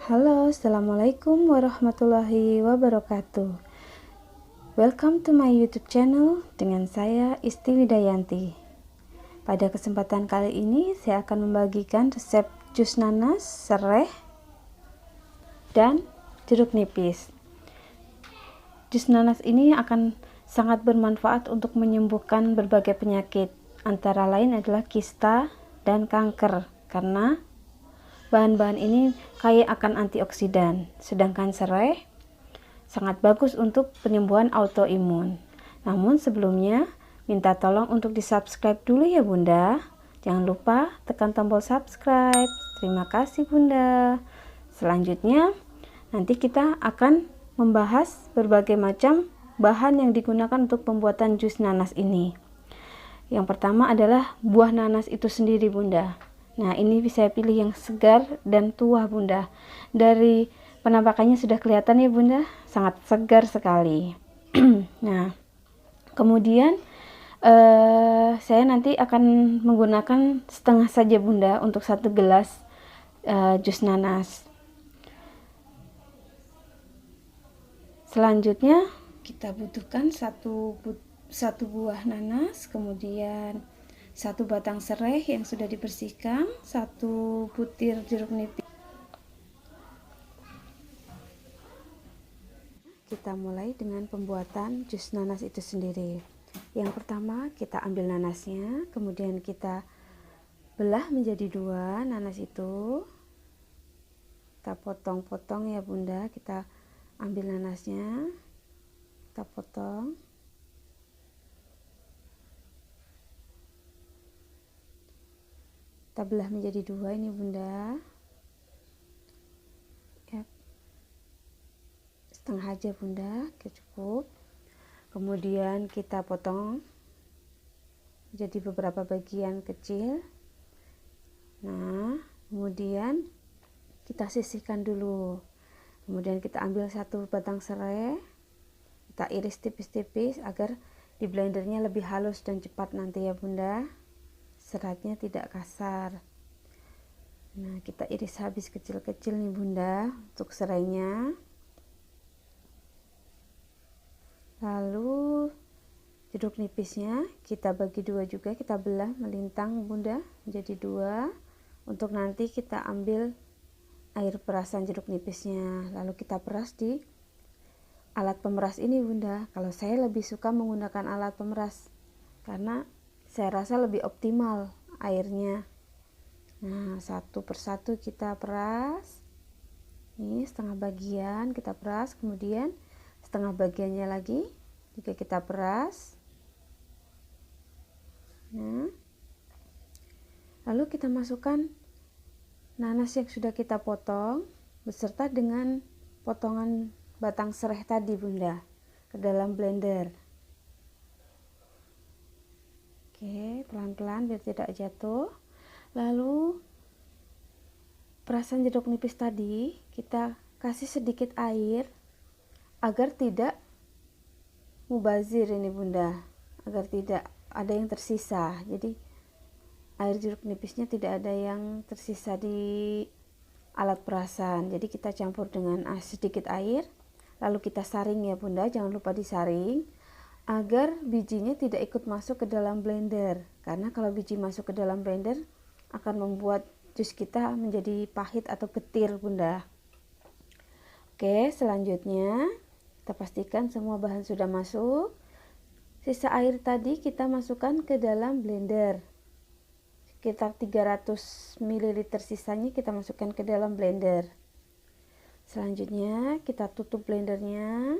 Halo, assalamualaikum warahmatullahi wabarakatuh. Welcome to my YouTube channel dengan saya Isti Widayanti. Pada kesempatan kali ini saya akan membagikan resep jus nanas, serai, dan jeruk nipis. Jus nanas ini akan sangat bermanfaat untuk menyembuhkan berbagai penyakit, antara lain adalah kista dan kanker, karena bahan-bahan ini kaya akan antioksidan, sedangkan serai sangat bagus untuk penyembuhan autoimun. Namun sebelumnya, minta tolong untuk di-subscribe dulu ya Bunda. Jangan lupa tekan tombol subscribe. Terima kasih Bunda. Selanjutnya, nanti kita akan membahas berbagai macam bahan yang digunakan untuk pembuatan jus nanas ini. Yang pertama adalah buah nanas itu sendiri Bunda. Nah, ini bisa pilih yang segar dan tua Bunda. Dari penampakannya sudah kelihatan ya Bunda, sangat segar sekali. Nah, kemudian saya nanti akan menggunakan setengah saja Bunda untuk 1 gelas jus nanas. Selanjutnya kita butuhkan satu buah nanas, kemudian 1 batang serai yang sudah dibersihkan, 1 butir jeruk nipis. Kita mulai dengan pembuatan jus nanas itu sendiri. Yang pertama kita ambil nanasnya, kemudian kita belah menjadi 2 nanas itu. Kita potong-potong ya Bunda, kita ambil nanasnya, kita potong. Kita belah menjadi 2 ini Bunda ya, setengah aja Bunda, cukup. Kemudian kita potong jadi beberapa bagian kecil. Nah, kemudian kita sisihkan dulu. Kemudian kita ambil 1 batang serai, kita iris tipis-tipis agar di blendernya lebih halus dan cepat nanti ya Bunda, seratnya tidak kasar. Nah, kita iris habis kecil-kecil nih Bunda untuk serainya. Lalu jeruk nipisnya kita bagi 2 juga, kita belah melintang Bunda menjadi 2. Untuk nanti kita ambil air perasan jeruk nipisnya, lalu kita peras di alat pemeras ini Bunda. Kalau saya lebih suka menggunakan alat pemeras karena saya rasa lebih optimal airnya. Nah, 1 persatu kita peras. Ini setengah bagian kita peras, kemudian setengah bagiannya lagi juga kita peras. Nah, lalu kita masukkan nanas yang sudah kita potong beserta dengan potongan batang serai tadi Bunda ke dalam blender. Oke, pelan-pelan biar tidak jatuh. Lalu perasan jeruk nipis tadi kita kasih sedikit air agar tidak mubazir ini Bunda, agar tidak ada yang tersisa. Jadi air jeruk nipisnya tidak ada yang tersisa di alat perasan. Jadi kita campur dengan sedikit air, lalu kita saring ya Bunda, jangan lupa disaring agar bijinya tidak ikut masuk ke dalam blender. Karena kalau biji masuk ke dalam blender akan membuat jus kita menjadi pahit atau getir Bunda. Oke, selanjutnya kita pastikan semua bahan sudah masuk. Sisa air tadi kita masukkan ke dalam blender. Sekitar 300 ml sisanya kita masukkan ke dalam blender. Selanjutnya kita tutup blendernya.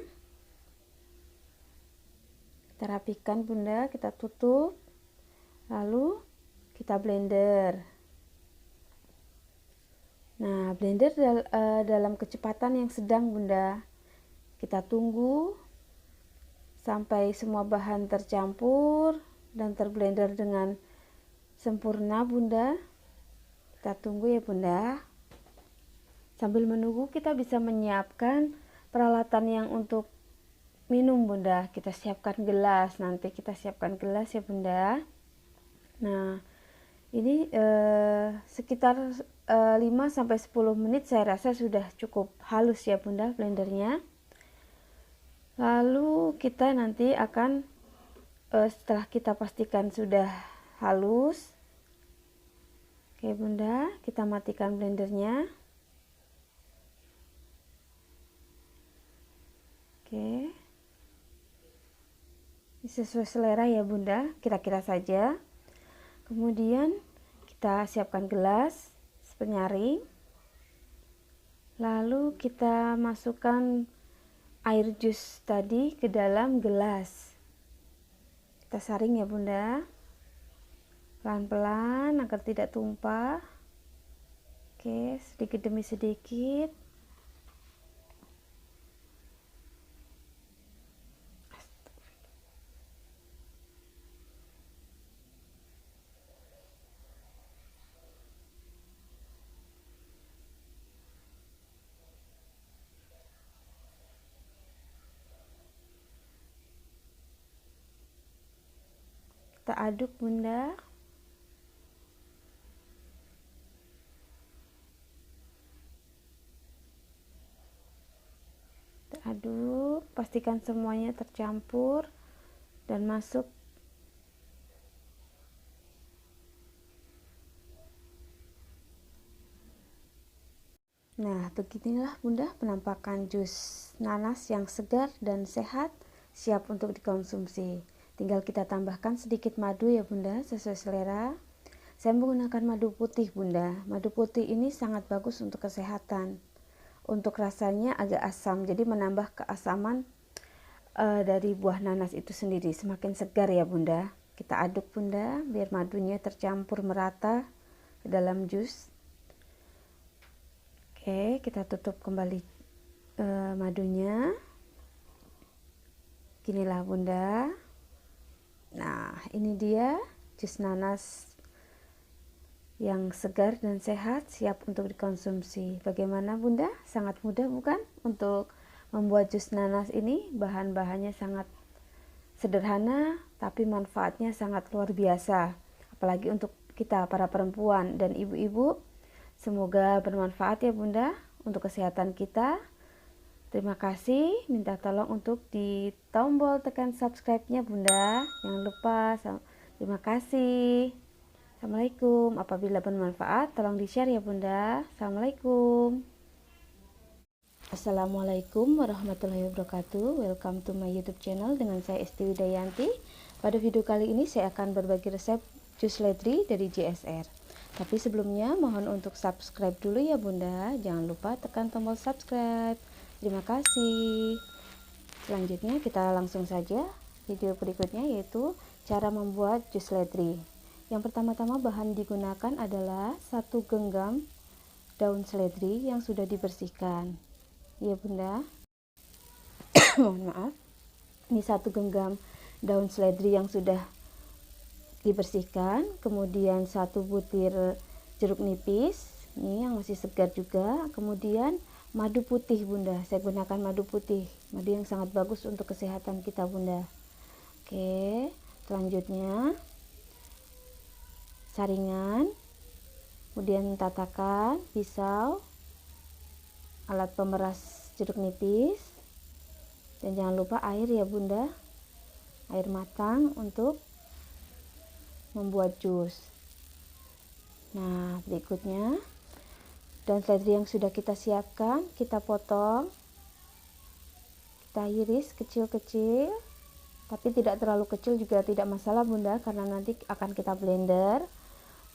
Kita rapikan Bunda, kita tutup. Lalu kita blender. Nah, blender dalam kecepatan yang sedang Bunda. Kita tunggu sampai semua bahan tercampur dan terblender dengan sempurna Bunda. Kita tunggu ya Bunda. Sambil menunggu kita bisa menyiapkan peralatan yang untuk minum Bunda. Kita siapkan gelas, nanti kita siapkan gelas ya Bunda. Nah, ini sekitar 5-10 menit saya rasa sudah cukup halus ya bunda blendernya. Lalu kita nanti akan setelah kita pastikan sudah halus, oke bunda, kita matikan blendernya. Oke, sesuai selera ya bunda, kira-kira saja. Kemudian kita siapkan gelas penyaring, lalu kita masukkan air jus tadi ke dalam gelas. Kita saring ya bunda, pelan-pelan agar tidak tumpah. Oke, sedikit demi sedikit. Kita aduk bunda. Kita aduk, pastikan semuanya tercampur dan masuk. Nah, beginilah bunda penampakan jus nanas yang segar dan sehat, siap untuk dikonsumsi. Tinggal kita tambahkan sedikit madu ya bunda, sesuai selera. Saya menggunakan madu putih bunda. Madu putih ini sangat bagus untuk kesehatan. Untuk rasanya agak asam, jadi menambah keasaman dari buah nanas itu sendiri. Semakin segar ya bunda. Kita aduk bunda, biar madunya tercampur merata ke dalam jus. Oke, kita tutup kembali madunya. Ginilah bunda. Nah, ini dia jus nanas yang segar dan sehat, siap untuk dikonsumsi. Bagaimana bunda? Sangat mudah bukan untuk membuat jus nanas ini? Bahan-bahannya sangat sederhana, tapi manfaatnya sangat luar biasa. Apalagi untuk kita para perempuan dan ibu-ibu. Semoga bermanfaat ya bunda untuk kesehatan kita. Terima kasih, minta tolong untuk di tombol tekan subscribe-nya bunda. Jangan lupa. Terima kasih. Assalamualaikum. Apabila bermanfaat, tolong di-share ya bunda. Assalamualaikum. Assalamualaikum warahmatullahi wabarakatuh. Welcome to my YouTube channel dengan saya Esti Widayanti. Pada video kali ini saya akan berbagi resep jus seledri dari JSR. Tapi sebelumnya mohon untuk subscribe dulu ya bunda. Jangan lupa tekan tombol subscribe. Terima kasih. Selanjutnya kita langsung saja video berikutnya, yaitu cara membuat jus seledri. Yang pertama-tama bahan digunakan adalah 1 genggam daun seledri yang sudah dibersihkan. Ya bunda. Mohon maaf. Ini 1 genggam daun seledri yang sudah dibersihkan. Kemudian 1 butir jeruk nipis. Ini yang masih segar juga. Kemudian madu putih bunda, saya gunakan madu putih, madu yang sangat bagus untuk kesehatan kita bunda. Oke, selanjutnya saringan, kemudian tatakan, pisau, alat pemeras jeruk nipis, dan jangan lupa air ya bunda, air matang untuk membuat jus. Nah, berikutnya daun seledri yang sudah kita siapkan, kita potong, kita iris kecil-kecil, tapi tidak terlalu kecil juga tidak masalah bunda, karena nanti akan kita blender.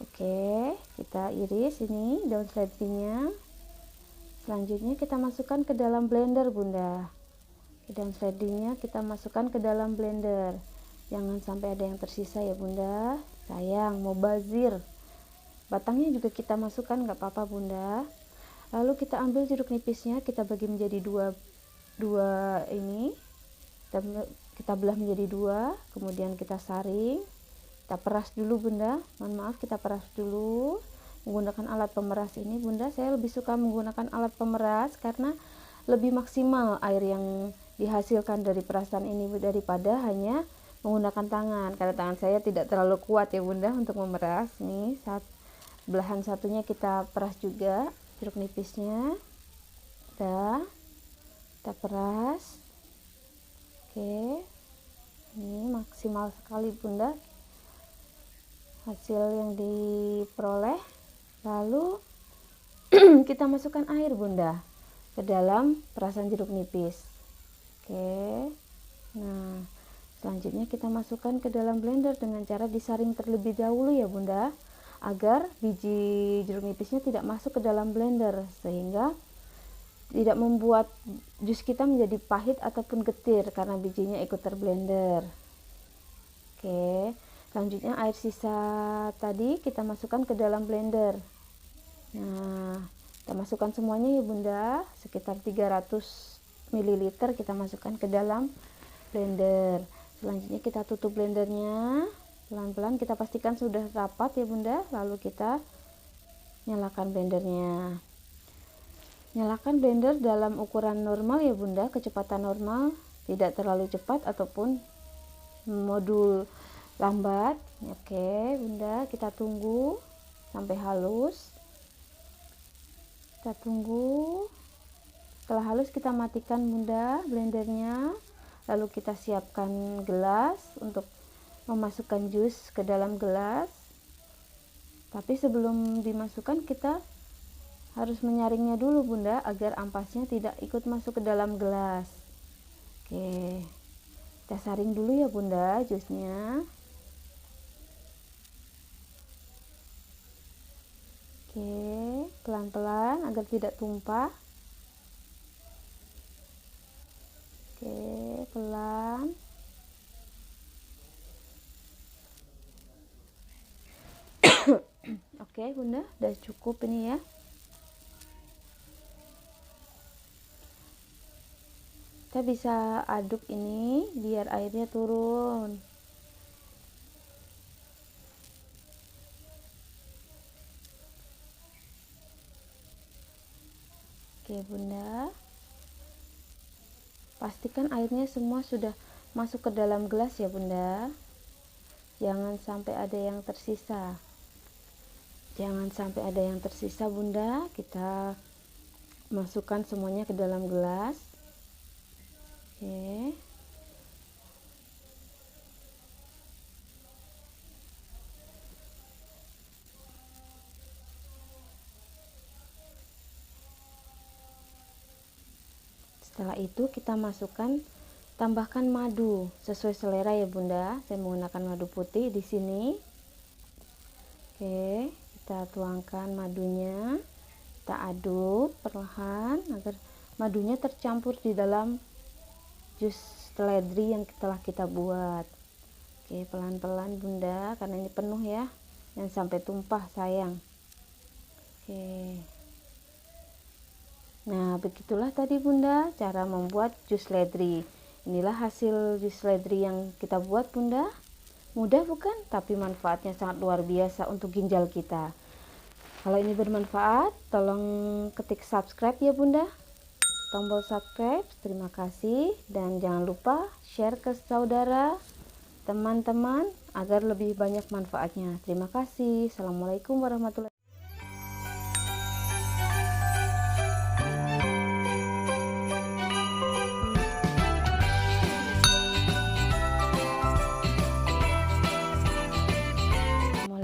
Oke, kita iris ini daun seledrinya. Selanjutnya kita masukkan ke dalam blender bunda. Daun seledrinya kita masukkan ke dalam blender, jangan sampai ada yang tersisa ya bunda, sayang, mau bazir. Batangnya juga kita masukkan, nggak apa-apa bunda. Lalu kita ambil jeruk nipisnya, kita bagi menjadi dua ini, kita belah menjadi 2, kemudian kita saring, kita peras dulu bunda. Mohon maaf, kita peras dulu menggunakan alat pemeras ini bunda. Saya lebih suka menggunakan alat pemeras karena lebih maksimal air yang dihasilkan dari perasan ini daripada hanya menggunakan tangan, karena tangan saya tidak terlalu kuat ya bunda untuk memeras. Nih belahan satunya kita peras juga jeruk nipisnya. Udah, kita peras. Oke, ini maksimal sekali Bunda hasil yang diperoleh. Lalu kita masukkan air Bunda ke dalam perasan jeruk nipis. Oke, nah selanjutnya kita masukkan ke dalam blender dengan cara disaring terlebih dahulu ya Bunda, agar biji jeruk nipisnya tidak masuk ke dalam blender, sehingga tidak membuat jus kita menjadi pahit ataupun getir karena bijinya ikut terblender. Oke, selanjutnya air sisa tadi kita masukkan ke dalam blender. Nah, kita masukkan semuanya ya Bunda, sekitar 300 ml kita masukkan ke dalam blender. Selanjutnya kita tutup blendernya, pelan-pelan kita pastikan sudah rapat ya Bunda, lalu kita nyalakan blendernya. Nyalakan blender dalam ukuran normal ya Bunda, kecepatan normal, tidak terlalu cepat ataupun modul lambat. Oke Bunda, kita tunggu sampai halus. Kita tunggu. Setelah halus kita matikan Bunda blendernya, lalu kita siapkan gelas untuk memasukkan jus ke dalam gelas. Tapi sebelum dimasukkan kita harus menyaringnya dulu Bunda, agar ampasnya tidak ikut masuk ke dalam gelas. Oke, kita saring dulu ya Bunda jusnya. Oke, pelan-pelan agar tidak tumpah. Oke, pelan. Oke Bunda, udah cukup ini ya. Kita bisa aduk ini biar airnya turun. Oke Bunda, pastikan airnya semua sudah masuk ke dalam gelas ya Bunda, jangan sampai ada yang tersisa. Jangan sampai ada yang tersisa Bunda, kita masukkan semuanya ke dalam gelas. Oke, setelah itu kita masukkan, tambahkan madu sesuai selera ya Bunda. Saya menggunakan madu putih di sini. Oke, kita tuangkan madunya, kita aduk perlahan agar madunya tercampur di dalam jus seledri yang telah kita buat. Oke, pelan-pelan Bunda, karena ini penuh ya, jangan sampai tumpah sayang. Oke, nah begitulah tadi Bunda cara membuat jus seledri. Inilah hasil jus seledri yang kita buat Bunda. Mudah bukan? Tapi manfaatnya sangat luar biasa untuk ginjal kita. Kalau ini bermanfaat, tolong ketik subscribe ya Bunda, tombol subscribe. Terima kasih, dan jangan lupa share ke saudara, teman-teman, agar lebih banyak manfaatnya. Terima kasih. Assalamualaikum warahmatullahi wabarakatuh.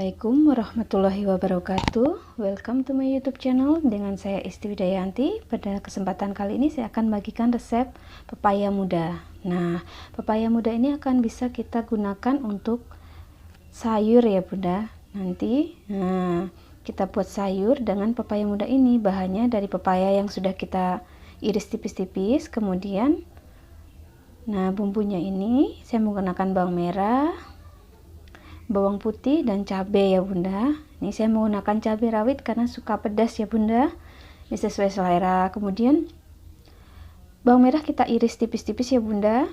Assalamualaikum warahmatullahi wabarakatuh. Welcome to my YouTube channel dengan saya Isti Widayanti. Pada kesempatan kali ini saya akan bagikan resep pepaya muda. Nah, pepaya muda ini akan bisa kita gunakan untuk sayur ya Bunda. Nanti kita buat sayur dengan pepaya muda ini. Bahannya dari pepaya yang sudah kita iris tipis-tipis. Kemudian bumbunya ini saya menggunakan bawang merah, bawang putih, dan cabai ya Bunda. Ini saya menggunakan cabai rawit karena suka pedas ya Bunda. Ini sesuai selera. Kemudian bawang merah kita iris tipis-tipis ya Bunda.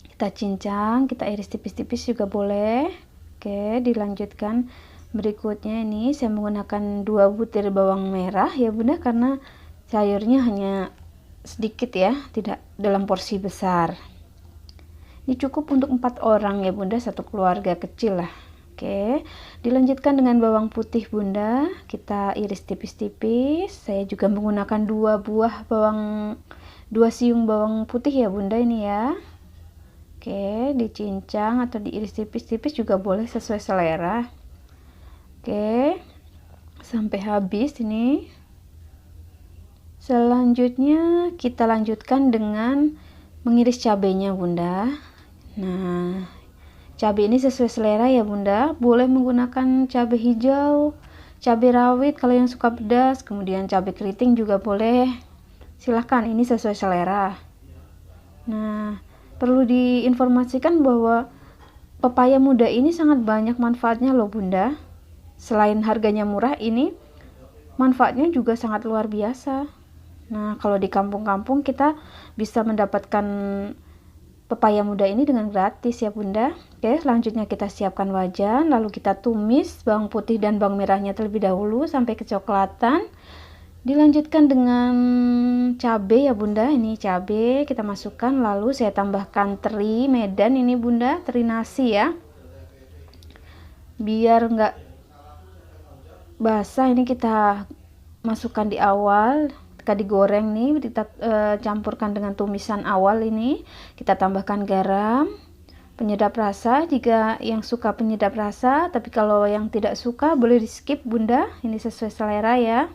Kita cincang, kita iris tipis-tipis juga boleh. Oke, dilanjutkan. Berikutnya ini saya menggunakan 2 butir bawang merah ya Bunda, karena sayurnya hanya sedikit ya, tidak dalam porsi besar. Ini cukup untuk 4 orang ya Bunda, satu keluarga kecil lah. Oke, dilanjutkan dengan bawang putih bunda, kita iris tipis-tipis. Saya juga menggunakan 2 siung bawang putih ya bunda ini ya. Oke, dicincang atau diiris tipis-tipis juga boleh sesuai selera. Oke, sampai habis ini. Selanjutnya kita lanjutkan dengan mengiris cabenya bunda. Nah, cabai ini sesuai selera ya bunda, boleh menggunakan cabai hijau, cabai rawit kalau yang suka pedas, kemudian cabai keriting juga boleh, silahkan, ini sesuai selera. Nah, perlu diinformasikan bahwa pepaya muda ini sangat banyak manfaatnya loh bunda. Selain harganya murah, ini manfaatnya juga sangat luar biasa. Nah, kalau di kampung-kampung kita bisa mendapatkan pepaya muda ini dengan gratis ya bunda. Oke, selanjutnya kita siapkan wajan, lalu kita tumis bawang putih dan bawang merahnya terlebih dahulu sampai kecoklatan. Dilanjutkan dengan cabai ya bunda, ini cabai kita masukkan, lalu saya tambahkan teri Medan ini bunda, teri nasi ya, biar enggak basah. Ini kita masukkan di awal, ketika digoreng nih kita campurkan dengan tumisan awal ini, kita tambahkan garam, penyedap rasa jika yang suka penyedap rasa, tapi kalau yang tidak suka boleh di skip bunda, ini sesuai selera ya.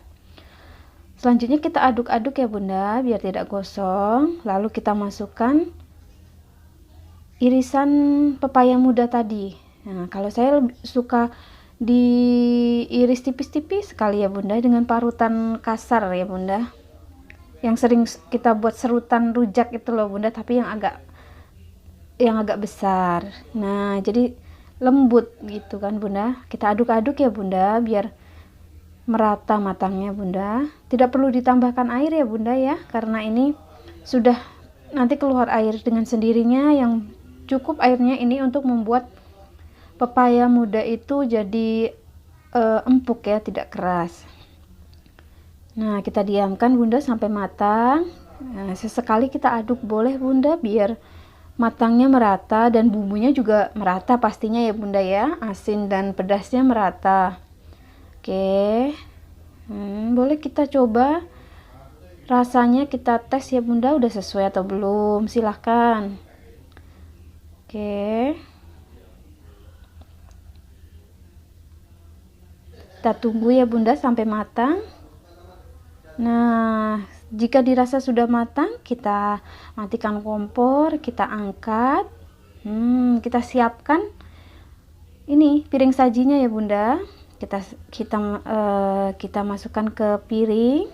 Selanjutnya kita aduk-aduk ya bunda biar tidak gosong, lalu kita masukkan irisan pepaya muda tadi. Nah, kalau saya suka diiris tipis-tipis sekali ya bunda, dengan parutan kasar ya bunda, yang sering kita buat serutan rujak itu loh bunda, tapi yang agak besar. Nah, jadi lembut gitu kan bunda. Kita aduk-aduk ya bunda biar merata matangnya bunda. Tidak perlu ditambahkan air ya bunda ya, karena ini sudah nanti keluar air dengan sendirinya. Yang cukup airnya ini untuk membuat pepaya muda itu jadi empuk ya, tidak keras. Nah, kita diamkan bunda sampai matang. Nah, sesekali kita aduk boleh bunda biar matangnya merata dan bumbunya juga merata pastinya ya bunda ya, asin dan pedasnya merata. Oke, boleh kita coba rasanya, kita tes ya bunda udah sesuai atau belum, silahkan. Oke, kita tunggu ya bunda sampai matang. Nah, jika dirasa sudah matang, kita matikan kompor, kita angkat. Kita siapkan ini piring sajinya ya bunda. Kita masukkan ke piring.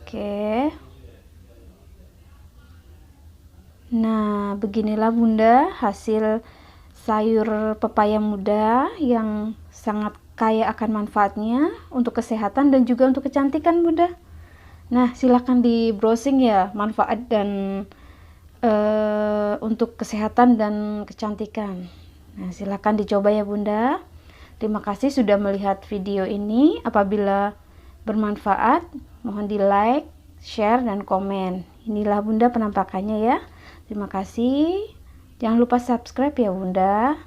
Oke. Nah, beginilah bunda hasil sayur pepaya muda yang sangat kaya akan manfaatnya untuk kesehatan dan juga untuk kecantikan bunda. Nah, silahkan di browsing ya manfaat dan untuk kesehatan dan kecantikan. Nah, silahkan dicoba ya bunda. Terima kasih sudah melihat video ini. Apabila bermanfaat, mohon di like, share, dan komen. Inilah bunda penampakannya ya. Terima kasih. Jangan lupa subscribe ya bunda.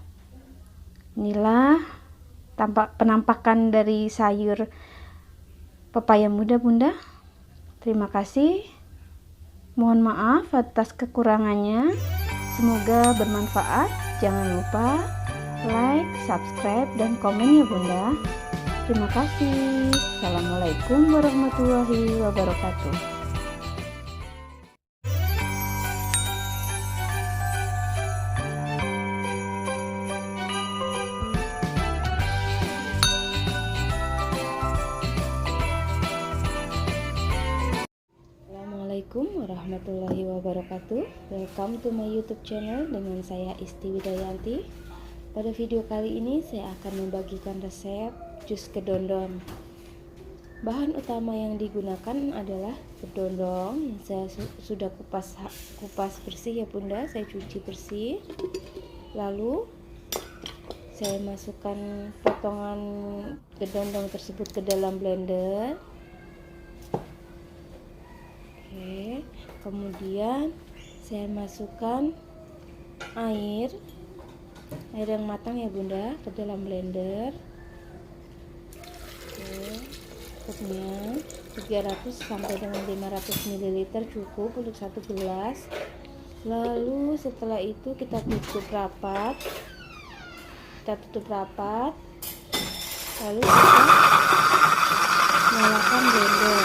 Inilah penampakan dari sayur pepaya muda bunda. Terima kasih. Mohon maaf atas kekurangannya. Semoga bermanfaat. Jangan lupa like, subscribe, dan komen ya bunda. Terima kasih. Assalamualaikum warahmatullahi wabarakatuh. Assalamualaikum warahmatullahi wabarakatuh. Welcome to my YouTube channel dengan saya Isti Widayanti. Pada video kali ini saya akan membagikan resep jus kedondong. Bahan utama yang digunakan adalah kedondong yang saya sudah kupas bersih ya bunda. Saya cuci bersih. Lalu saya masukkan potongan kedondong tersebut ke dalam blender. Kemudian saya masukkan air air yang matang ya Bunda ke dalam blender. Oke, cukupnya 300 sampai dengan 500 ml cukup untuk 1 gelas. Lalu setelah itu kita tutup rapat, lalu kita nyalakan blender.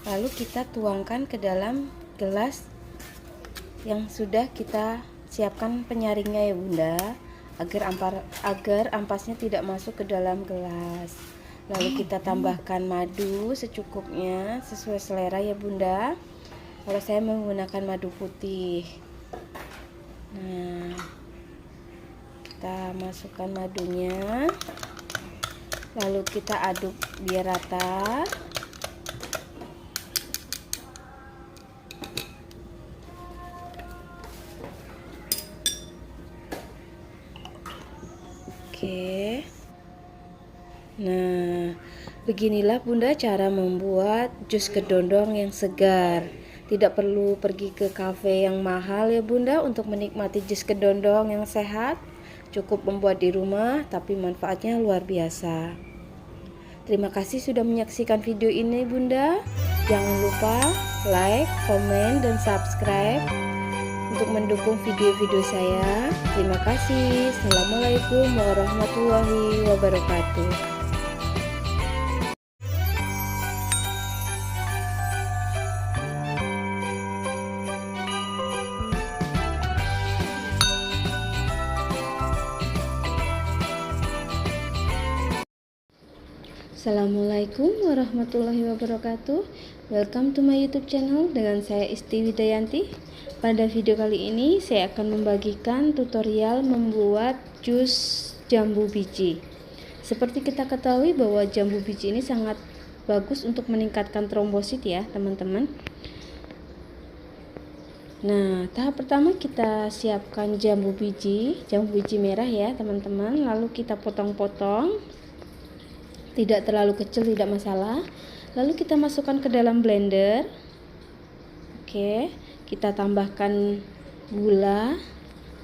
Lalu kita tuangkan ke dalam gelas yang sudah kita siapkan penyaringnya ya Bunda, agar ampasnya tidak masuk ke dalam gelas. Lalu kita tambahkan madu secukupnya sesuai selera ya Bunda. Kalau saya menggunakan madu putih. Nah, kita masukkan madunya, lalu kita aduk biar rata. Oke. Nah, beginilah Bunda cara membuat jus kedondong yang segar. Tidak perlu pergi ke kafe yang mahal ya Bunda untuk menikmati jus kedondong yang sehat. Cukup membuat di rumah, tapi manfaatnya luar biasa. Terima kasih sudah menyaksikan video ini Bunda. Jangan lupa like, komen, dan subscribe untuk mendukung video-video saya. Terima kasih. Assalamualaikum warahmatullahi wabarakatuh. Assalamualaikum warahmatullahi wabarakatuh. Welcome to my YouTube channel dengan saya Isti Widayanti. Pada video kali ini saya akan membagikan tutorial membuat jus jambu biji. Seperti kita ketahui bahwa jambu biji ini sangat bagus untuk meningkatkan trombosit ya teman-teman. Nah, tahap pertama kita siapkan jambu biji merah ya teman-teman. Lalu kita potong-potong, tidak terlalu kecil, tidak masalah. Lalu kita masukkan ke dalam blender. Oke, kita tambahkan gula.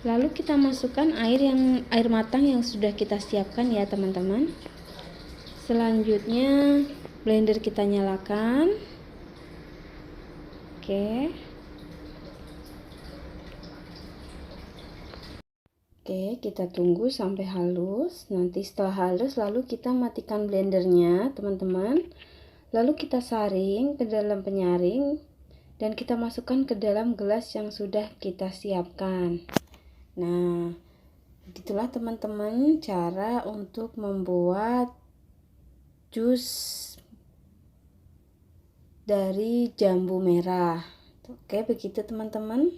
Lalu kita masukkan air matang yang sudah kita siapkan ya teman-teman. Selanjutnya blender kita nyalakan. Oke. Oke, kita tunggu sampai halus. Nanti setelah halus lalu kita matikan blendernya teman-teman. Lalu kita saring ke dalam penyaring dan kita masukkan ke dalam gelas yang sudah kita siapkan. Nah, begitulah teman-teman cara untuk membuat jus dari jambu merah. Oke, begitu teman-teman.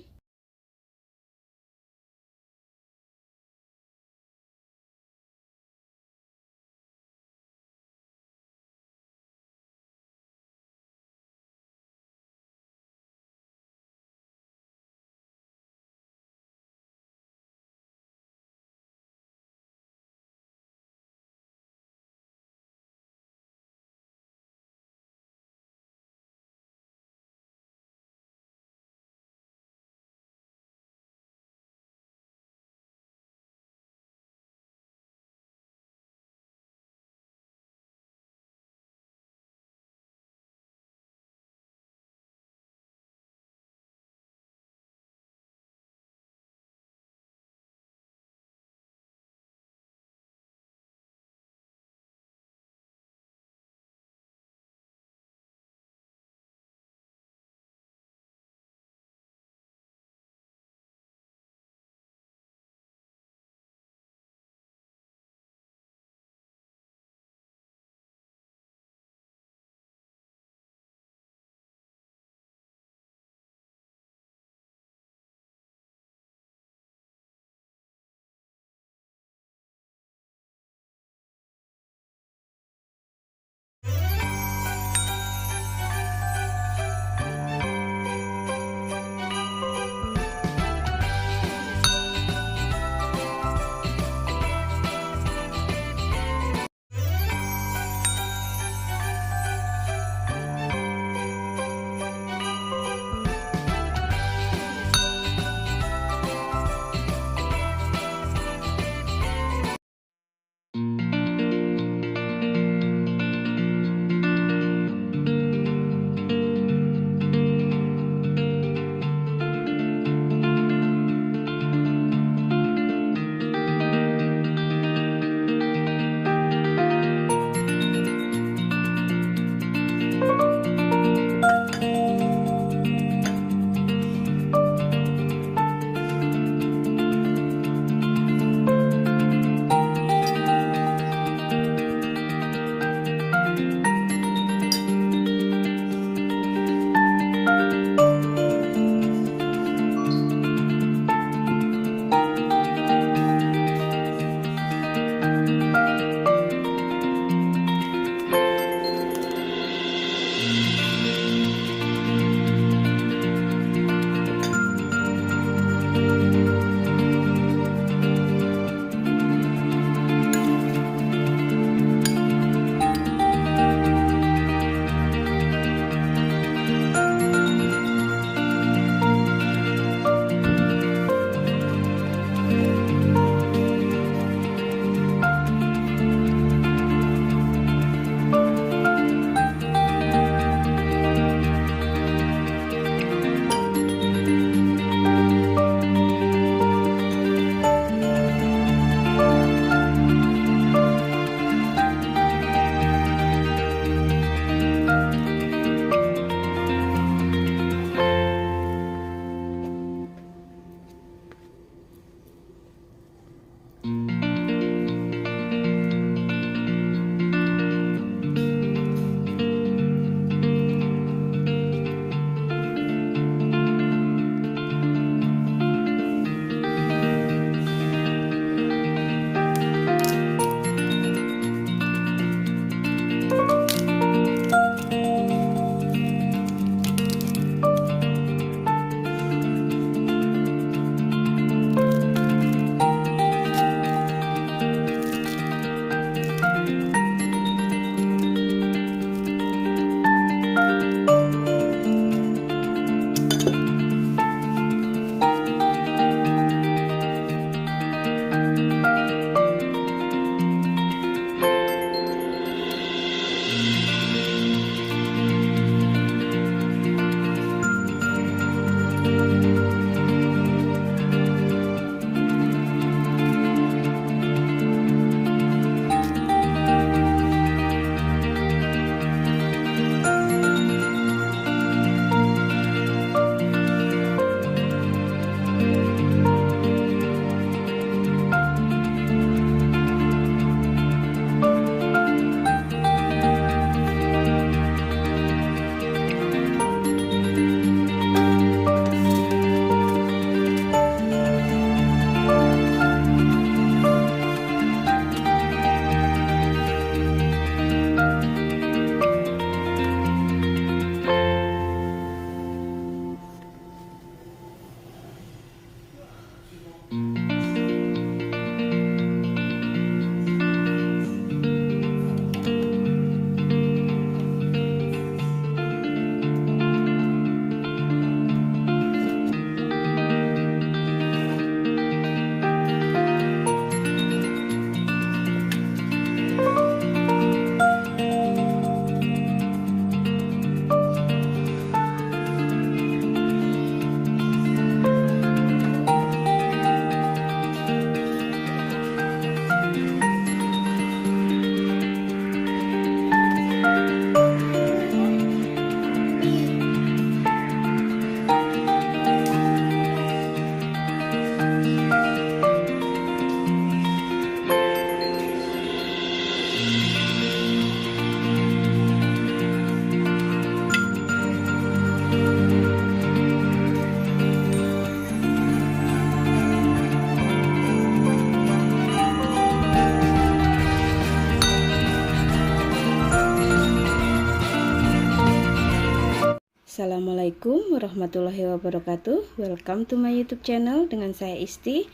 Assalamualaikum warahmatullahi wabarakatuh. Welcome to my YouTube channel dengan saya Isti.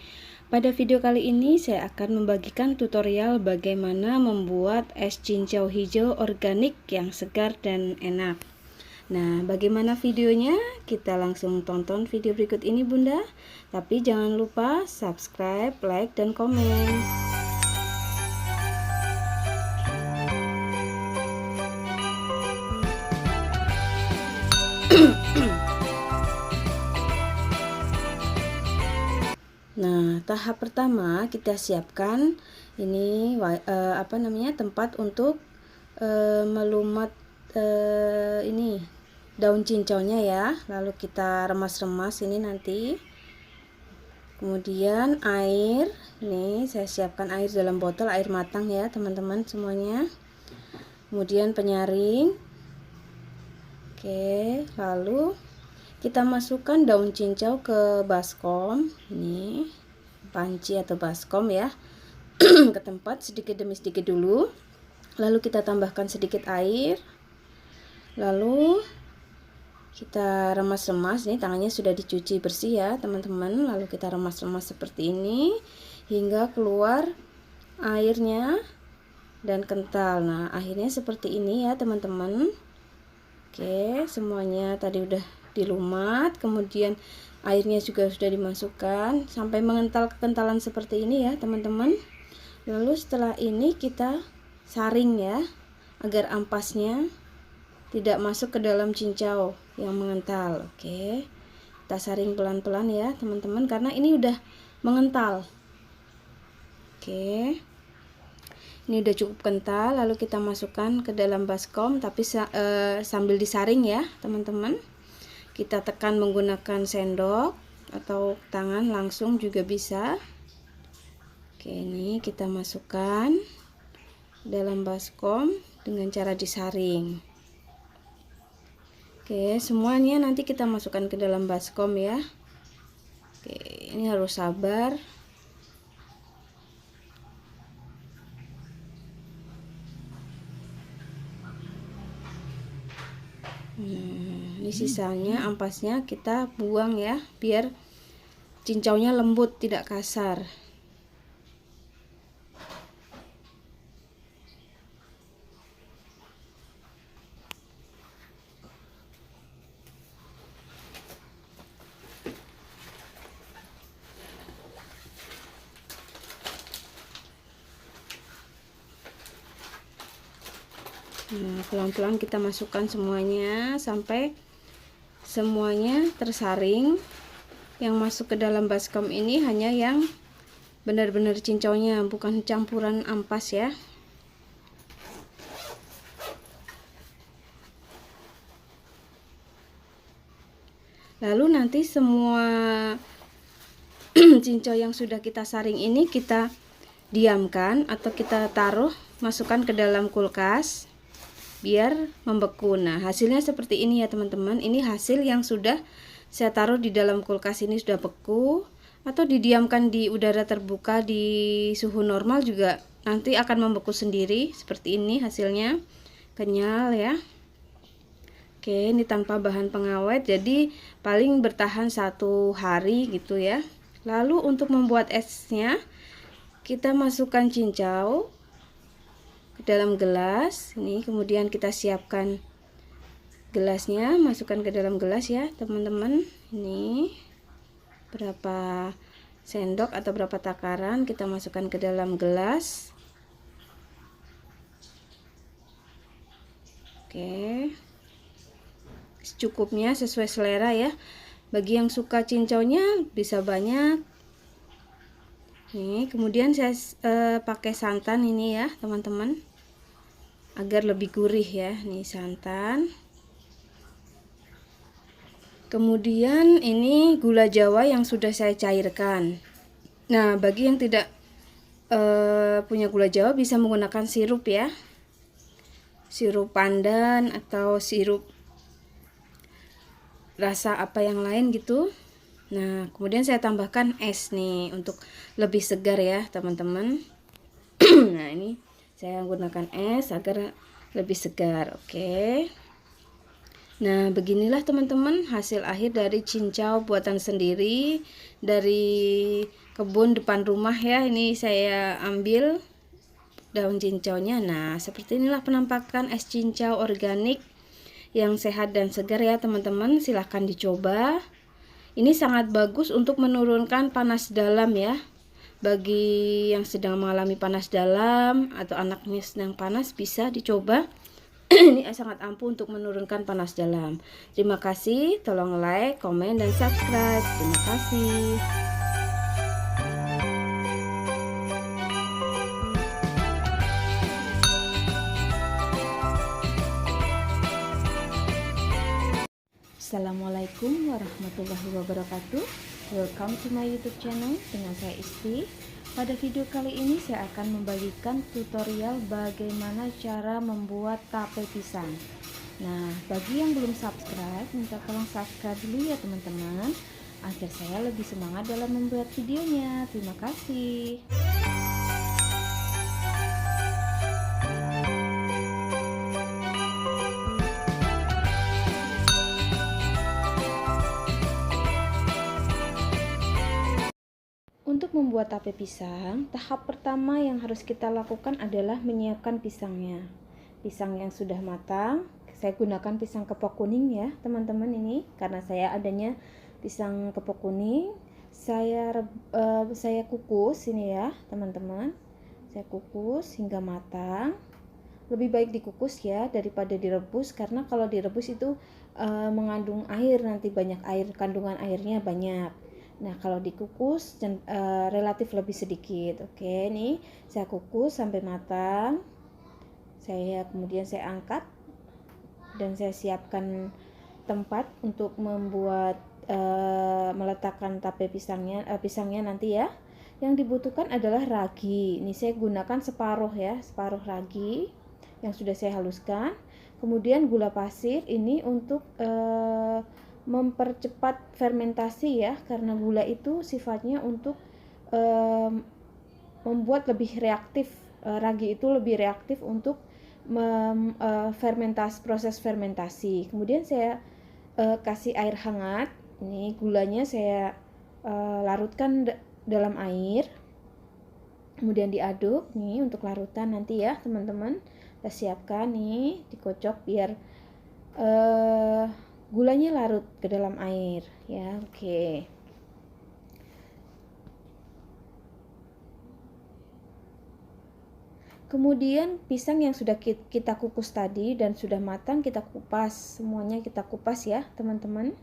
Pada video kali ini saya akan membagikan tutorial bagaimana membuat es cincau hijau organik yang segar dan enak. Nah, bagaimana videonya? Kita langsung tonton video berikut ini Bunda. Tapi jangan lupa subscribe, like, dan komen. Nah, tahap pertama kita siapkan ini tempat untuk melumat ini daun cincaunya ya. Lalu kita remas-remas ini nanti. Kemudian air, ini saya siapkan air dalam botol, air matang ya teman-teman semuanya. Kemudian penyaring. Oke, lalu kita masukkan daun cincau ke baskom, ini panci atau baskom ya, ke tempat sedikit demi sedikit dulu. Lalu kita tambahkan sedikit air, lalu kita remas-remas. Ini tangannya sudah dicuci bersih ya teman-teman. Lalu kita remas-remas seperti ini hingga keluar airnya dan kental. Nah, akhirnya seperti ini ya teman-teman. Oke, semuanya tadi udah dilumat, kemudian airnya juga sudah dimasukkan sampai mengental kekentalan seperti ini ya teman-teman. Lalu setelah ini kita saring ya, agar ampasnya tidak masuk ke dalam cincau yang mengental. Oke, kita saring pelan-pelan ya teman-teman, karena ini udah mengental. Oke, ini udah cukup kental. Lalu kita masukkan ke dalam baskom, tapi sambil disaring ya teman-teman. Kita tekan menggunakan sendok atau tangan langsung juga bisa. Oke, ini kita masukkan dalam baskom dengan cara disaring. Oke, semuanya nanti kita masukkan ke dalam baskom ya. Oke, ini harus sabar. Ini sisanya ampasnya kita buang ya, biar cincaunya lembut tidak kasar. Nah, pelan-pelan kita masukkan semuanya sampai semuanya tersaring. Yang masuk ke dalam baskom ini hanya yang benar-benar cincaunya, bukan campuran ampas ya. Lalu nanti semua cincau yang sudah kita saring ini kita diamkan atau kita taruh, masukkan ke dalam kulkas biar membeku. Nah, hasilnya seperti ini ya teman-teman. Ini hasil yang sudah saya taruh di dalam kulkas, ini sudah beku, atau didiamkan di udara terbuka di suhu normal juga nanti akan membeku sendiri. Seperti ini hasilnya, kenyal ya. Oke, ini tanpa bahan pengawet, jadi paling bertahan 1 hari gitu ya. Lalu untuk membuat esnya, kita masukkan cincau ke dalam gelas ini, kemudian kita siapkan gelasnya, masukkan ke dalam gelas ya teman-teman. Ini berapa sendok atau berapa takaran kita masukkan ke dalam gelas. Oke, secukupnya sesuai selera ya. Bagi yang suka cincaunya bisa banyak. Nih, kemudian saya pakai santan ini ya teman-teman, agar lebih gurih ya. Nih santan. Kemudian ini gula jawa yang sudah saya cairkan. Nah, bagi yang tidak punya gula jawa bisa menggunakan sirup ya, sirup pandan atau sirup rasa apa yang lain gitu. Nah, kemudian saya tambahkan es nih untuk lebih segar ya teman-teman. Nah, ini saya gunakan es agar lebih segar. Oke. Nah, beginilah teman-teman hasil akhir dari cincau buatan sendiri dari kebun depan rumah ya. Ini saya ambil daun cincaunya. Nah, seperti inilah penampakan es cincau organik yang sehat dan segar ya teman-teman. Silahkan dicoba. Ini sangat bagus untuk menurunkan panas dalam ya. Bagi yang sedang mengalami panas dalam atau anaknya sedang panas, bisa dicoba. Ini sangat ampuh untuk menurunkan panas dalam. Terima kasih, tolong like, komen, dan subscribe. Terima kasih. Assalamualaikum warahmatullahi wabarakatuh. Welcome to my YouTube channel dengan saya Isti. Pada video kali ini saya akan membagikan tutorial bagaimana cara membuat tape pisang. Nah, bagi yang belum subscribe, minta tolong subscribe dulu ya teman-teman, agar saya lebih semangat dalam membuat videonya. Terima kasih. Untuk membuat tape pisang, tahap pertama yang harus kita lakukan adalah menyiapkan pisangnya. Pisang yang sudah matang, saya gunakan pisang kepok kuning ya teman-teman ini, karena saya adanya pisang kepok kuning. Saya kukus ini ya teman-teman. Saya kukus hingga matang. Lebih baik dikukus ya daripada direbus, karena kalau direbus itu mengandung air, nanti banyak air, kandungan airnya banyak. Nah, kalau dikukus relatif lebih sedikit. Oke, nih saya kukus sampai matang. Kemudian saya angkat dan saya siapkan tempat untuk membuat meletakkan tape pisangnya nanti ya. Yang dibutuhkan adalah ragi. Ini saya gunakan separuh ya, separuh ragi yang sudah saya haluskan. Kemudian gula pasir ini untuk mempercepat fermentasi ya, karena gula itu sifatnya untuk membuat lebih reaktif. Ragi itu lebih reaktif untuk proses fermentasi. Kemudian saya kasih air hangat. Ini gulanya saya larutkan dalam air, kemudian diaduk nih untuk larutan nanti ya teman-teman. Kita siapkan nih, dikocok biar gulanya larut ke dalam air ya. Oke. Kemudian pisang yang sudah kita kukus tadi dan sudah matang kita kupas, semuanya kita kupas ya teman-teman.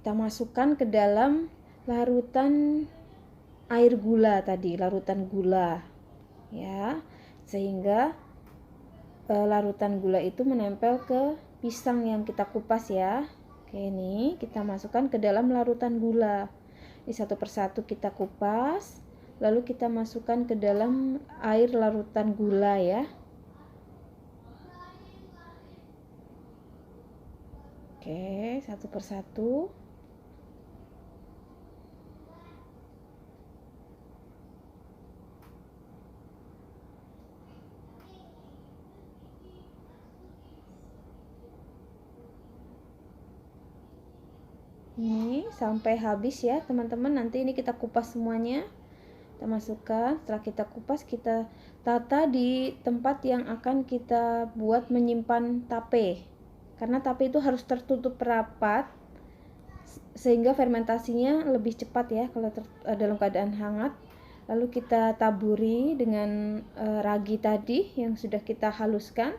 Kita masukkan ke dalam larutan air gula tadi, larutan gula ya, sehingga larutan gula itu menempel ke pisang yang kita kupas ya. Oke, ini kita masukkan ke dalam larutan gula. Ini satu persatu kita kupas, lalu kita masukkan ke dalam air larutan gula ya. Oke, satu persatu. Ini sampai habis ya teman-teman. Nanti ini kita kupas semuanya, kita masukkan. Setelah kita kupas, kita tata di tempat yang akan kita buat menyimpan tape, karena tape itu harus tertutup rapat sehingga fermentasinya lebih cepat ya kalau dalam keadaan hangat. Lalu kita taburi dengan ragi tadi yang sudah kita haluskan.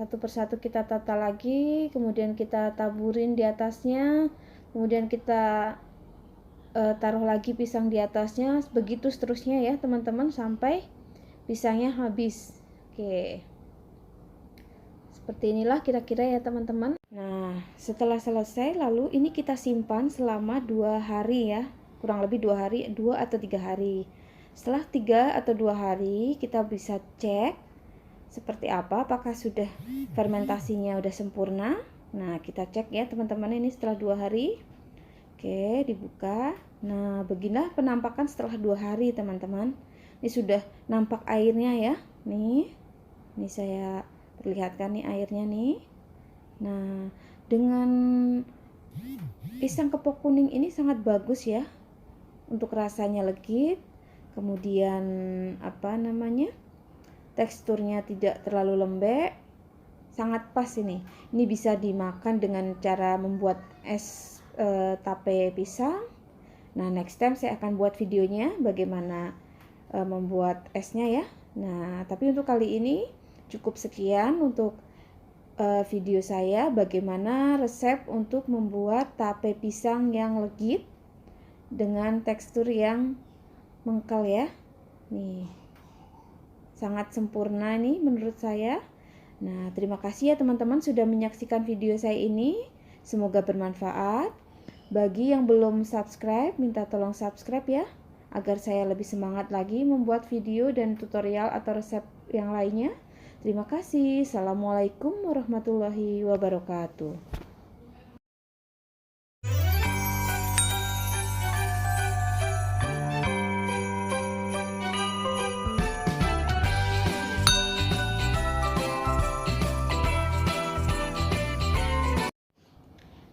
Satu persatu kita tata lagi, kemudian kita taburin di atasnya. Kemudian kita taruh lagi pisang di atasnya, begitu seterusnya ya teman-teman sampai pisangnya habis. Oke, seperti inilah kira-kira ya teman-teman. Nah, setelah selesai, lalu ini kita simpan selama 2 hari ya, kurang lebih 2 hari, 2 atau 3 hari. Setelah 3 atau 2 hari kita bisa cek seperti apa, apakah sudah fermentasinya udah sempurna. Nah, kita cek ya teman-teman, ini setelah 2 hari. Oke, dibuka. Nah, beginilah penampakan setelah 2 hari teman-teman. Ini sudah nampak airnya ya. Nih saya perlihatkan nih airnya nih. Nah, dengan pisang kepok kuning ini sangat bagus ya, untuk rasanya legit, kemudian teksturnya tidak terlalu lembek, sangat pas ini. Ini bisa dimakan dengan cara membuat es tape pisang. Nah, next time saya akan buat videonya bagaimana membuat esnya ya. Nah, tapi untuk kali ini cukup sekian untuk video saya bagaimana resep untuk membuat tape pisang yang legit dengan tekstur yang mengkal ya. Nih, sangat sempurna nih menurut saya. Nah, terima kasih ya teman-teman sudah menyaksikan video saya ini. Semoga bermanfaat. Bagi yang belum subscribe, minta tolong subscribe ya, agar saya lebih semangat lagi membuat video dan tutorial atau resep yang lainnya. Terima kasih. Assalamualaikum warahmatullahi wabarakatuh.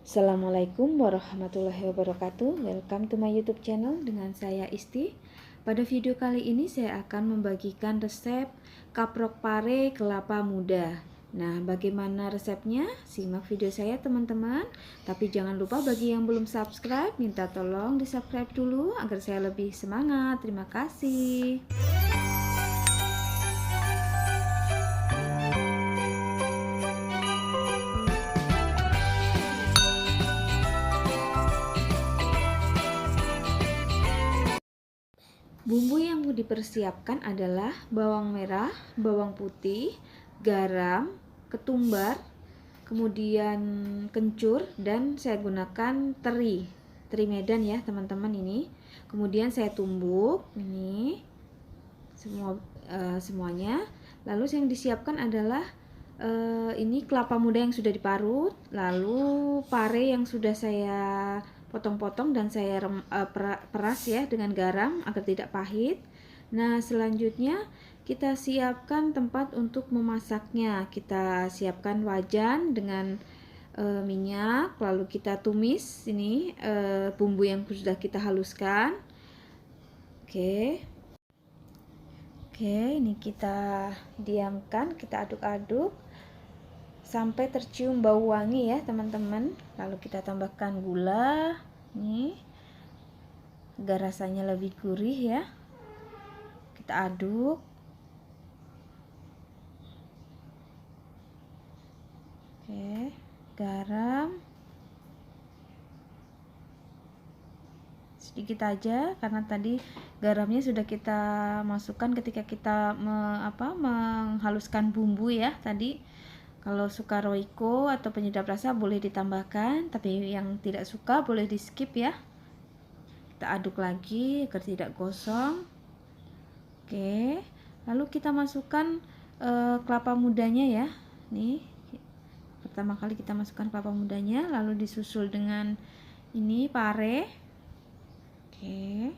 Assalamualaikum warahmatullahi wabarakatuh. Welcome to my YouTube channel dengan saya Isti. Pada video kali ini saya akan membagikan resep kaprok pare kelapa muda. Nah, bagaimana resepnya? Simak video saya teman-teman. Tapi jangan lupa bagi yang belum subscribe, minta tolong di subscribe dulu agar saya lebih semangat. Terima kasih. Bumbu yang mau dipersiapkan adalah bawang merah, bawang putih, garam, ketumbar, kemudian kencur, dan saya gunakan teri Medan ya teman-teman ini. Kemudian saya tumbuk ini semuanya. Lalu yang disiapkan adalah ini kelapa muda yang sudah diparut, lalu pare yang sudah saya potong-potong dan saya peras ya dengan garam agar tidak pahit. Nah, selanjutnya kita siapkan tempat untuk memasaknya. Kita siapkan wajan dengan minyak, lalu kita tumis ini bumbu yang sudah kita haluskan. Oke, ini kita diamkan, kita aduk-aduk sampai tercium bau wangi ya teman-teman. Lalu kita tambahkan gula nih agar rasanya lebih gurih ya. Kita aduk. Oke, garam sedikit aja karena tadi garamnya sudah kita masukkan ketika kita menghaluskan bumbu ya tadi. Kalau suka Royco atau penyedap rasa boleh ditambahkan, tapi yang tidak suka boleh di skip ya. Kita aduk lagi agar tidak gosong. Oke, lalu kita masukkan kelapa mudanya ya. Nih, pertama kali kita masukkan kelapa mudanya, lalu disusul dengan ini pare. Oke,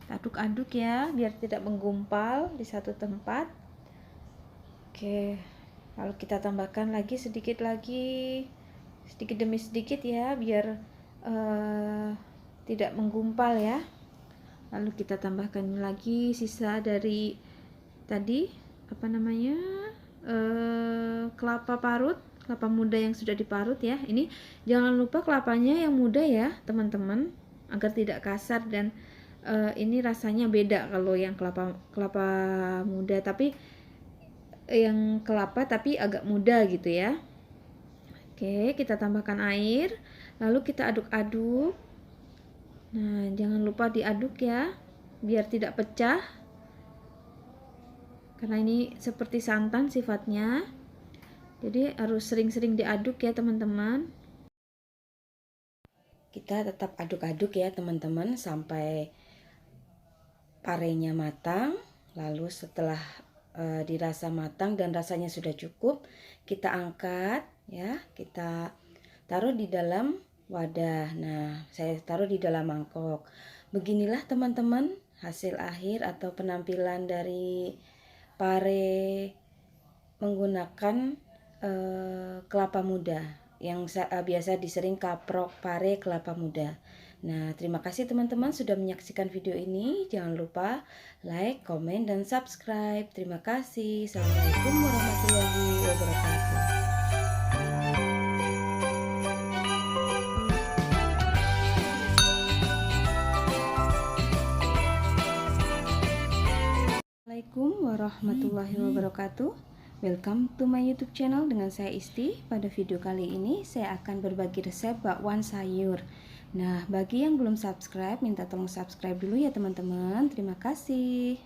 kita aduk-aduk ya biar tidak menggumpal di satu tempat. Oke, lalu kita tambahkan lagi sedikit demi sedikit ya biar tidak menggumpal ya. Lalu kita tambahkan lagi sisa dari tadi kelapa muda yang sudah diparut ya. Ini jangan lupa kelapanya yang muda ya teman-teman agar tidak kasar dan ini rasanya beda kalau yang kelapa muda tapi yang kelapa tapi agak muda gitu ya. Oke, kita tambahkan air, lalu kita aduk-aduk. Nah, jangan lupa diaduk ya, biar tidak pecah. Karena ini seperti santan sifatnya. Jadi harus sering-sering diaduk ya, teman-teman. Kita tetap aduk-aduk ya, teman-teman, sampai parenya matang. Lalu setelah dirasa matang dan rasanya sudah cukup, kita angkat ya, kita taruh di dalam wadah. Nah, saya taruh di dalam mangkok. Beginilah teman-teman hasil akhir atau penampilan dari pare menggunakan kelapa muda yang biasa disering kaprok pare kelapa muda. Nah, terima kasih teman-teman sudah menyaksikan video ini. Jangan lupa like, komen, dan subscribe. Terima kasih. Assalamualaikum warahmatullahi wabarakatuh. Assalamualaikum warahmatullahi wabarakatuh. Welcome to my YouTube channel dengan saya Isti. Pada video kali ini saya akan berbagi resep bakwan sayur. Nah, bagi yang belum subscribe, minta tolong subscribe dulu ya teman-teman. Terima kasih.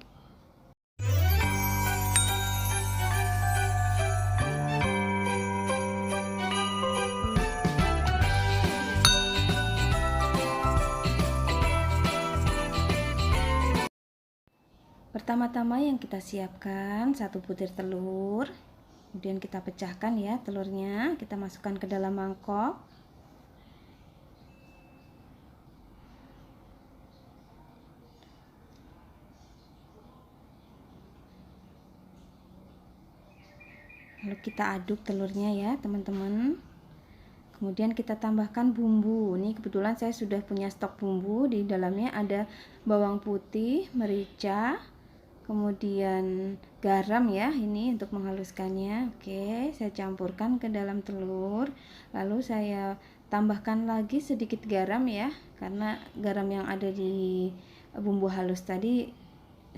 Pertama-tama yang kita siapkan 1 butir telur. Kemudian kita pecahkan ya telurnya, kita masukkan ke dalam mangkok. Lalu kita aduk telurnya ya teman-teman. Kemudian kita tambahkan bumbu. Ini kebetulan saya sudah punya stok bumbu. Di dalamnya ada bawang putih, merica, kemudian garam ya, ini untuk menghaluskannya. Oke, saya campurkan ke dalam telur. Lalu saya tambahkan lagi sedikit garam ya, karena garam yang ada di bumbu halus tadi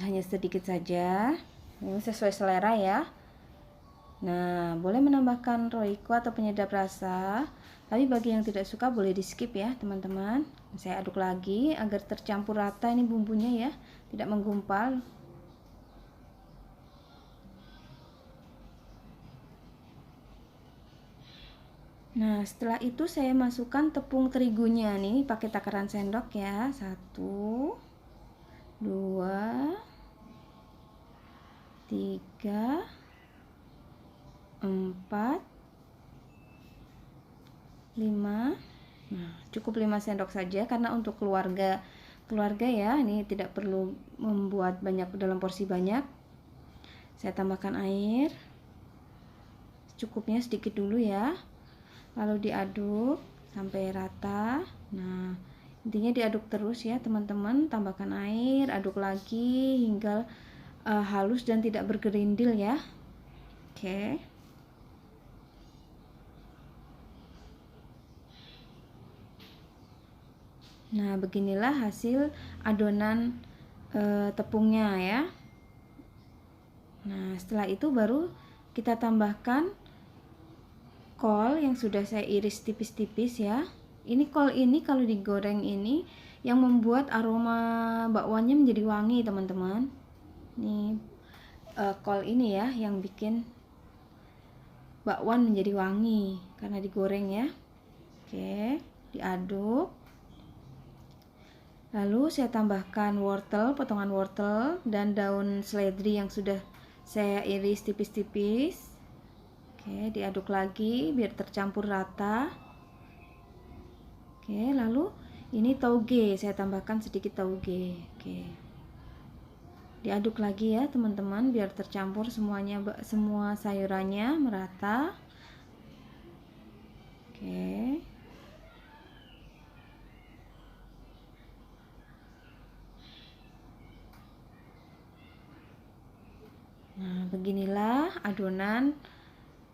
hanya sedikit saja. Ini sesuai selera ya. Nah, boleh menambahkan roiko atau penyedap rasa. Tapi bagi yang tidak suka boleh di skip ya teman-teman. Saya aduk lagi agar tercampur rata ini bumbunya ya, tidak menggumpal. Nah, setelah itu saya masukkan tepung terigunya nih, pakai takaran sendok ya. 1, 2, 3, 4, 5. Nah, cukup 5 sendok saja karena untuk keluarga ya, ini tidak perlu membuat banyak dalam porsi banyak. Saya tambahkan air cukupnya sedikit dulu ya. Lalu diaduk sampai rata. Nah, intinya diaduk terus ya teman-teman. Tambahkan air, aduk lagi hingga halus dan tidak bergerindil ya. Oke. Nah, beginilah hasil adonan tepungnya ya. Nah, setelah itu baru kita tambahkan kol yang sudah saya iris tipis-tipis ya. Ini kol ini kalau digoreng ini yang membuat aroma bakwannya menjadi wangi teman-teman. Nih kol ini ya yang bikin bakwan menjadi wangi karena digoreng ya. Oke, diaduk. Lalu saya tambahkan wortel, potongan wortel dan daun seledri yang sudah saya iris tipis-tipis. Oke, diaduk lagi biar tercampur rata. Oke, lalu ini tauge, saya tambahkan sedikit tauge. Oke. Diaduk lagi ya, teman-teman, biar tercampur semuanya, semua sayurannya merata. Oke. Nah, beginilah adonan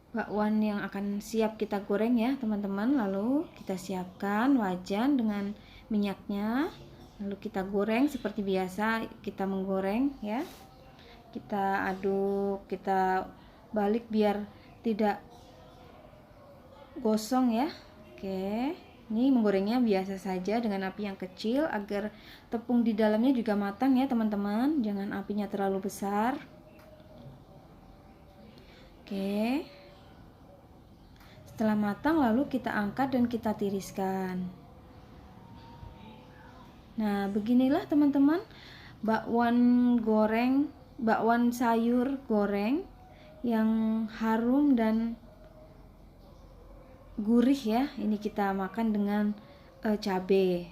bakwan yang akan siap kita goreng ya teman-teman. Lalu kita siapkan wajan dengan minyaknya, lalu kita goreng seperti biasa kita menggoreng ya. Kita aduk, kita balik biar tidak gosong ya. Oke, ini menggorengnya biasa saja dengan api yang kecil agar tepung di dalamnya juga matang ya teman-teman, jangan apinya terlalu besar. Oke, setelah matang lalu kita angkat dan kita tiriskan. Nah, beginilah teman-teman bakwan sayur goreng yang harum dan gurih ya. Ini kita makan dengan cabai.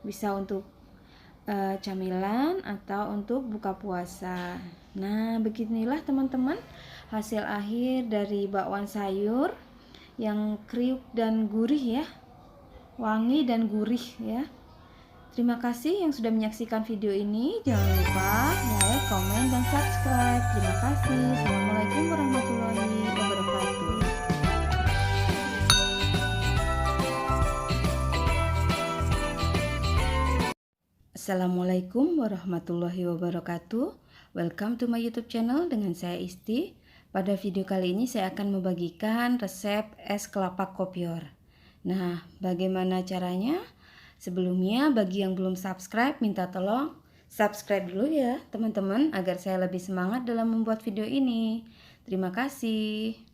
Bisa untuk camilan atau untuk buka puasa. Nah, beginilah teman-teman hasil akhir dari bakwan sayur yang kriuk dan gurih ya, wangi dan gurih ya. Terima kasih yang sudah menyaksikan video ini. Jangan lupa like, komen, dan subscribe. Terima kasih. Assalamualaikum warahmatullahi wabarakatuh. Assalamualaikum warahmatullahi wabarakatuh. Welcome to my YouTube channel dengan saya Isti. Pada video kali ini saya akan membagikan resep es kelapa kopior. Nah, bagaimana caranya? Sebelumnya, bagi yang belum subscribe, minta tolong subscribe dulu ya teman-teman, agar saya lebih semangat dalam membuat video ini. Terima kasih.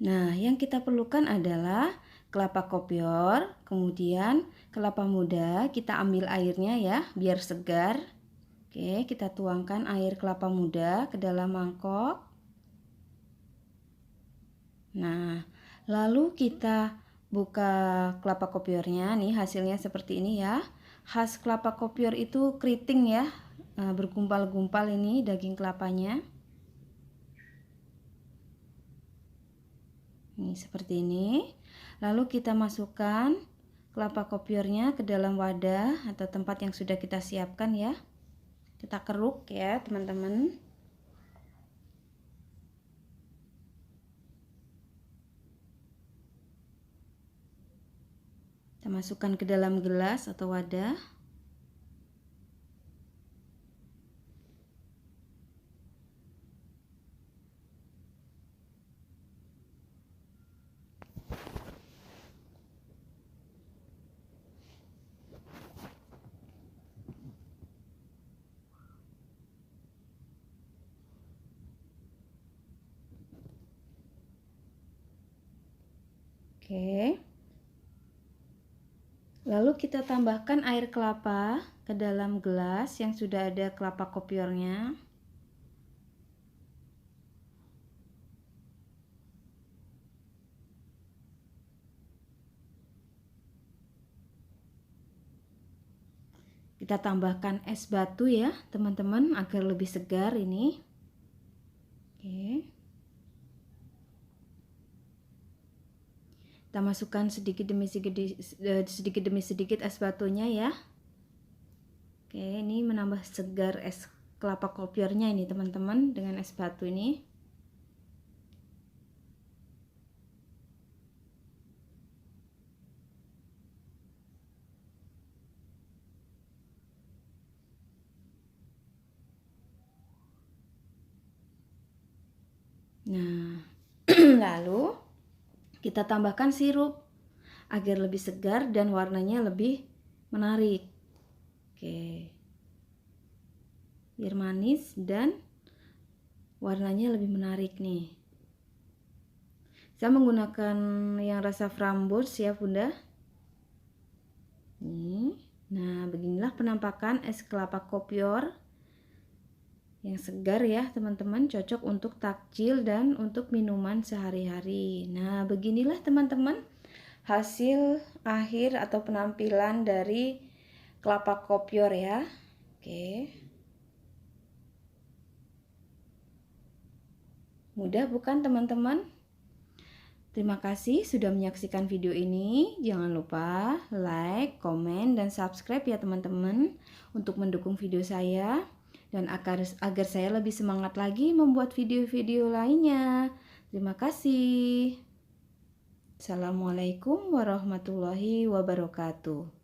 Nah, yang kita perlukan adalah kelapa kopior, kemudian kelapa muda, kita ambil airnya ya, biar segar. Oke, kita tuangkan air kelapa muda ke dalam mangkok. Nah, lalu kita buka kelapa kopiornya, nih hasilnya seperti ini ya. Khas kelapa kopior itu keriting ya, bergumpal-gumpal ini daging kelapanya. Ini seperti ini. Lalu kita masukkan kelapa kopiornya ke dalam wadah atau tempat yang sudah kita siapkan ya. Kita keruk ya teman-teman. Kita masukkan ke dalam gelas atau wadah. Oke. Lalu kita tambahkan air kelapa ke dalam gelas yang sudah ada kelapa kopiornya. Kita tambahkan es batu ya teman-teman, agar lebih segar ini. Oke. Kita masukkan sedikit demi sedikit es batunya ya. Oke, ini menambah segar es kelapa kopiornya ini teman-teman dengan es batu ini. Nah, lalu kita tambahkan sirup agar lebih segar dan warnanya lebih menarik. Oke. Biar manis dan warnanya lebih menarik nih. Saya menggunakan yang rasa framboz ya Bunda. Nih. Nah, beginilah penampakan es kelapa kopior yang segar ya teman-teman, cocok untuk takjil dan untuk minuman sehari-hari. Nah, beginilah teman-teman hasil akhir atau penampilan dari kelapa kopior ya. Oke. Mudah bukan teman-teman? Terima kasih sudah menyaksikan video ini. Jangan lupa like, komen, dan subscribe ya teman-teman untuk mendukung video saya. Dan agar saya lebih semangat lagi membuat video-video lainnya. Terima kasih. Assalamualaikum warahmatullahi wabarakatuh.